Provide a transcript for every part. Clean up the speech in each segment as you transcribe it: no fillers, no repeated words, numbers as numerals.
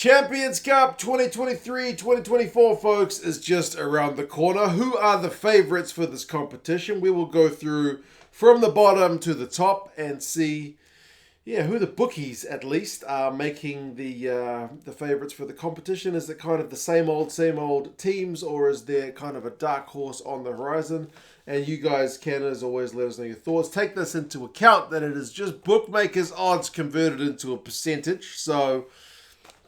Champions Cup 2023-2024, folks, is just around the corner. Who are the favourites for this competition? We will go through from the bottom to the top and see, who the bookies at least are making the favourites for the competition. Is it kind of the same old teams, or is there kind of a dark horse on the horizon? And you guys can, as always, let us know your thoughts. Take this into account that it is just bookmakers' odds converted into a percentage. So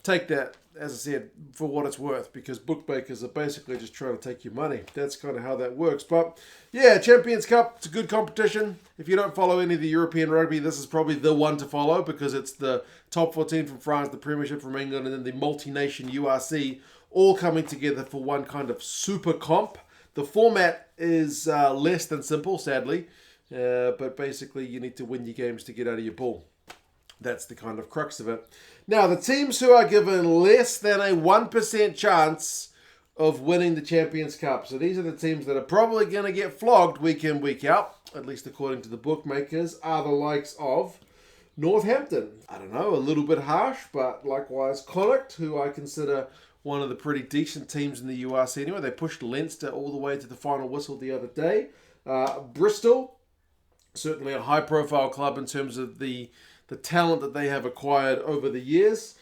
take that, as I said, for what it's worth, because bookmakers are basically just trying to take your money. That's kind of how that works. But yeah, Champions Cup, it's a good competition. If you don't follow any of the European rugby, this is probably the one to follow, because it's the top 14 from France, the Premiership from England, and then the multi-nation URC all coming together for one kind of super comp. The format is less than simple, sadly, but basically you need to win your games to get out of your pool. That's the kind of crux of it. Now, the teams who are given less than a 1% chance of winning the Champions Cup. So these are the teams that are probably going to get flogged week in, week out, at least according to the bookmakers, are the likes of Northampton. I don't know, a little bit harsh, but likewise Connacht, who I consider one of the pretty decent teams in the URC anyway. They pushed Leinster all the way to the final whistle the other day. Bristol, certainly a high-profile club in terms of the talent that they have acquired over the years.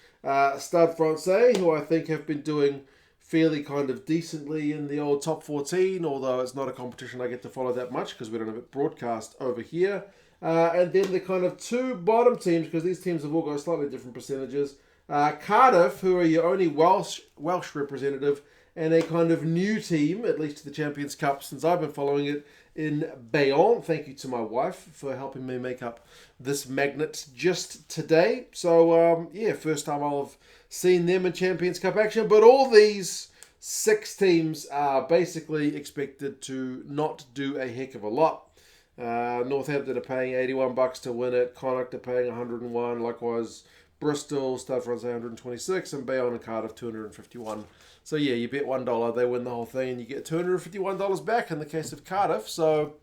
Stade Francais, who I think have been doing fairly kind of decently in the old top 14, although it's not a competition I get to follow that much because we don't have it broadcast over here. And then the kind of two bottom teams, because these teams have all got slightly different percentages. Cardiff, who are your only Welsh representative, and a kind of new team, at least to the Champions Cup since I've been following it, in Bayonne. Thank you to my wife for helping me make up this magnet just today. So, first time I'll have seen them in Champions Cup action. But all these 6 teams are basically expected to not do a heck of a lot. Northampton are paying $81 to win it. Connacht are paying $101. Likewise, Bristol, Stade Francais $126, and Bayonne and Cardiff $251. So yeah, you bet $1, they win the whole thing, and you get $251 back in the case of Cardiff. So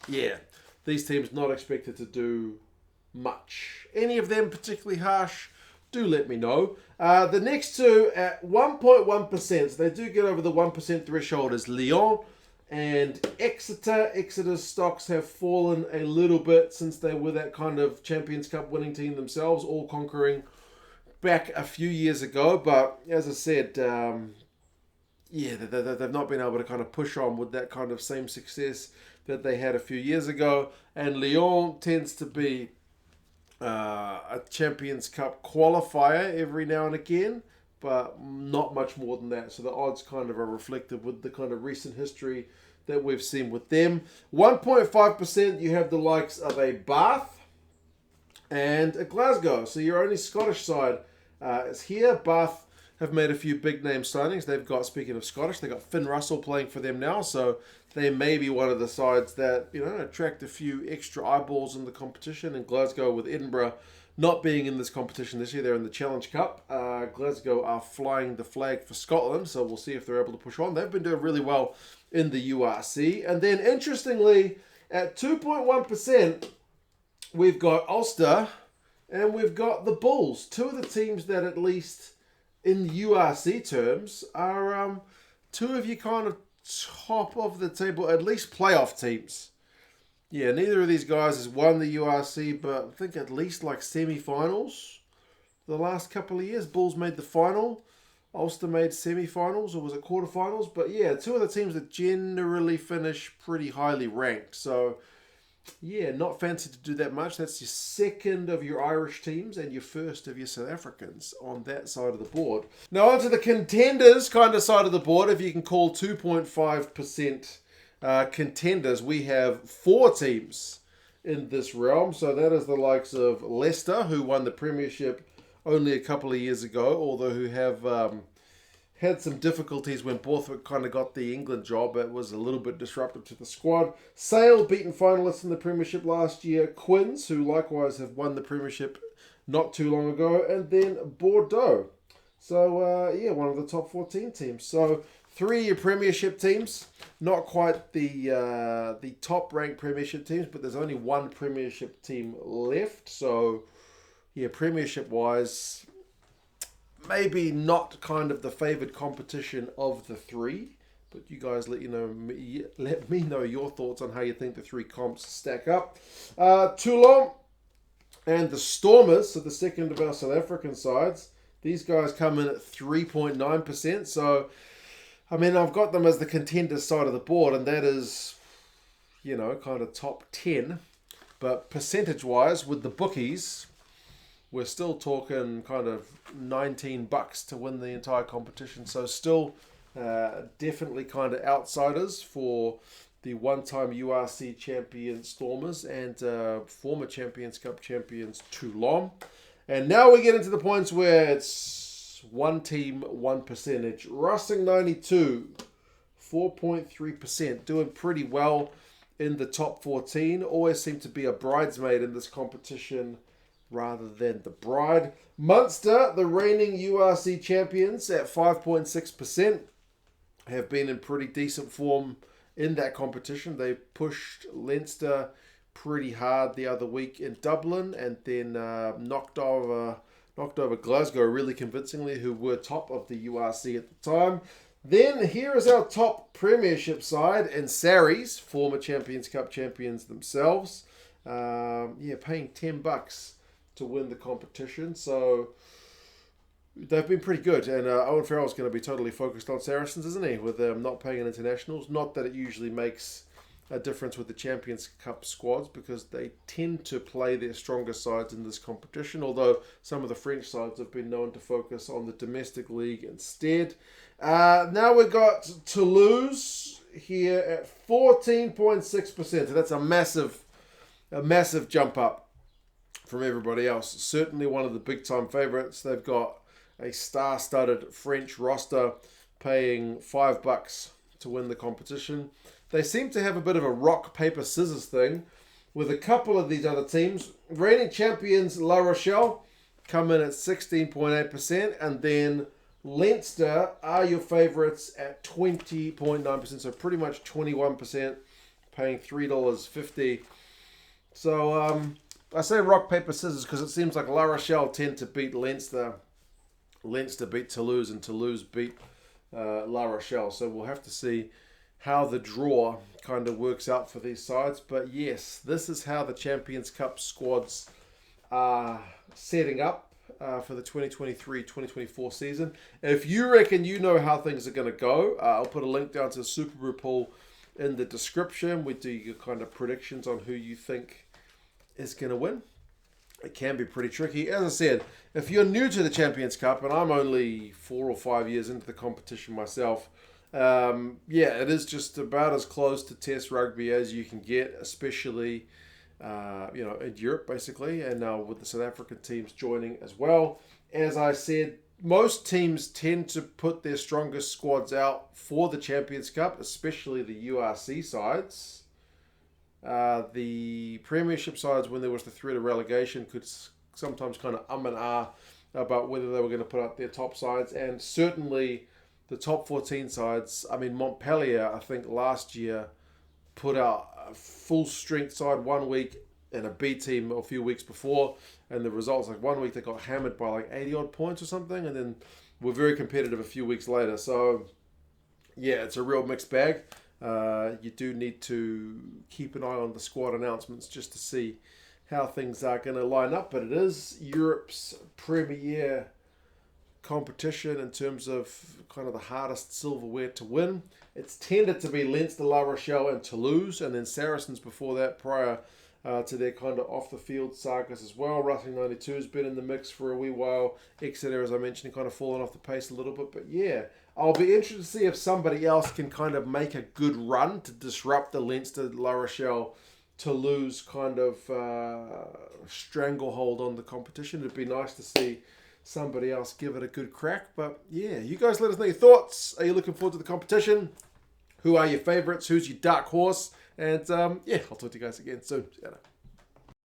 yeah, these teams not expected to do much. Any of them particularly harsh? Do let me know. The next two at 1.1%, so they do get over the 1% threshold, is Lyon and Exeter. Exeter's stocks have fallen a little bit since they were that kind of Champions Cup winning team themselves, all conquering back a few years ago. But as I said, they've not been able to kind of push on with that kind of same success that they had a few years ago. And Lyon tends to be a Champions Cup qualifier every now and again, but not much more than that. So the odds kind of are reflective with the kind of recent history that we've seen with them. 1.5%, you have the likes of a Bath and a Glasgow. So your only Scottish side is here. Bath have made a few big name signings. They've got, speaking of Scottish, they've got Finn Russell playing for them now. So they may be one of the sides that, attract a few extra eyeballs in the competition. And Glasgow, with Edinburgh not being in this competition this year, they're in the Challenge Cup. Glasgow are flying the flag for Scotland, so we'll see if they're able to push on. They've been doing really well in the URC. And then, interestingly, at 2.1%, we've got Ulster and we've got the Bulls. Two of the teams that, at least in URC terms, are two of your kind of top of the table, at least playoff teams. Yeah, neither of these guys has won the URC, but I think at least like semi-finals the last couple of years. Bulls made the final. Ulster made semi-finals, or was it quarterfinals? But yeah, two of the teams that generally finish pretty highly ranked. So yeah, not fancy to do that much. That's your second of your Irish teams and your first of your South Africans on that side of the board. Now onto the contenders kind of side of the board, if you can call 2.5% contenders. We have 4 teams in this realm. So that is the likes of Leicester, who won the Premiership only a couple of years ago, although who have had some difficulties when Borthwick kind of got the England job. It was a little bit disruptive to the squad. Sale, beaten finalists in the Premiership last year. Quins, who likewise have won the Premiership not too long ago. And then Bordeaux. So, one of the top 14 teams. So 3 Premiership teams. Not quite the top-ranked Premiership teams, but there's only 1 Premiership team left. So, yeah, Premiership-wise, maybe not kind of the favoured competition of the three. But you guys let me know your thoughts on how you think the three comps stack up. Toulon and the Stormers, so the second of our South African sides, these guys come in at 3.9%. So, I mean, I've got them as the contenders side of the board, and that is, kind of top 10. But percentage-wise, with the bookies, we're still talking kind of $19 to win the entire competition. So still definitely kind of outsiders for the one-time URC champion Stormers and former Champions Cup champions Toulon. And now we get into the points where it's one team, one percentage. Racing 92, 4.3%, doing pretty well in the top 14. Always seem to be a bridesmaid in this competition rather than the bride. Munster, the reigning URC champions, at 5.6%, have been in pretty decent form in that competition. They pushed Leinster pretty hard the other week in Dublin, and then knocked over Glasgow really convincingly, who were top of the URC at the time. Then here is our top premiership side, and Sarries, former Champions Cup champions themselves. Paying $10 to win the competition. So they've been pretty good. And Owen Farrell's going to be totally focused on Saracens, isn't he? With them not paying in internationals. Not that it usually makes a difference with the Champions Cup squads, because they tend to play their stronger sides in this competition, although some of the French sides have been known to focus on the domestic league instead. Now we've got Toulouse here at 14.6%. So that's a massive jump up from everybody else. Certainly one of the big-time favourites. They've got a star-studded French roster paying $5 to win the competition. They seem to have a bit of a rock, paper, scissors thing with a couple of these other teams. Reigning champions La Rochelle come in at 16.8%, and then Leinster are your favourites at 20.9%, so pretty much 21%, paying $3.50. So I say rock, paper, scissors because it seems like La Rochelle tend to beat Leinster. Leinster beat Toulouse, and Toulouse beat La Rochelle. So we'll have to see how the draw kind of works out for these sides. But yes, this is how the Champions Cup squads are setting up for the 2023-2024 season. If you reckon you know how things are going to go, I'll put a link down to the Super Brew pool in the description. We do your kind of predictions on who you think is going to win. It can be pretty tricky. As I said, if you're new to the Champions Cup, and I'm only 4 or 5 years into the competition myself, it is just about as close to Test rugby as you can get, especially in Europe, basically, and now with the South African teams joining as well. As I said, most teams tend to put their strongest squads out for the Champions Cup, especially the URC sides. The Premiership sides, when there was the threat of relegation, could sometimes kind of and ah about whether they were going to put up their top sides, and certainly the top 14 sides. I mean, Montpellier, I think last year put out a full strength side 1 week and a B team a few weeks before, and the results, like 1 week they got hammered by like 80 odd points or something, and then were very competitive a few weeks later. So yeah, it's a real mixed bag. You do need to keep an eye on the squad announcements just to see how things are going to line up, but it is Europe's premier competition in terms of kind of the hardest silverware to win. It's tended to be Leinster, La Rochelle and Toulouse, and then Saracens before that, prior to their kind of off-the-field sagas as well. Racing 92 has been in the mix for a wee while. Exeter, as I mentioned, kind of fallen off the pace a little bit, but yeah, I'll be interested to see if somebody else can kind of make a good run to disrupt the Leinster, La Rochelle, Toulouse kind of stranglehold on the competition. It'd be nice to see somebody else give it a good crack. But yeah, you guys let us know your thoughts. Are you looking forward to the competition? Who are your favourites? Who's your dark horse? And I'll talk to you guys again soon. See you later.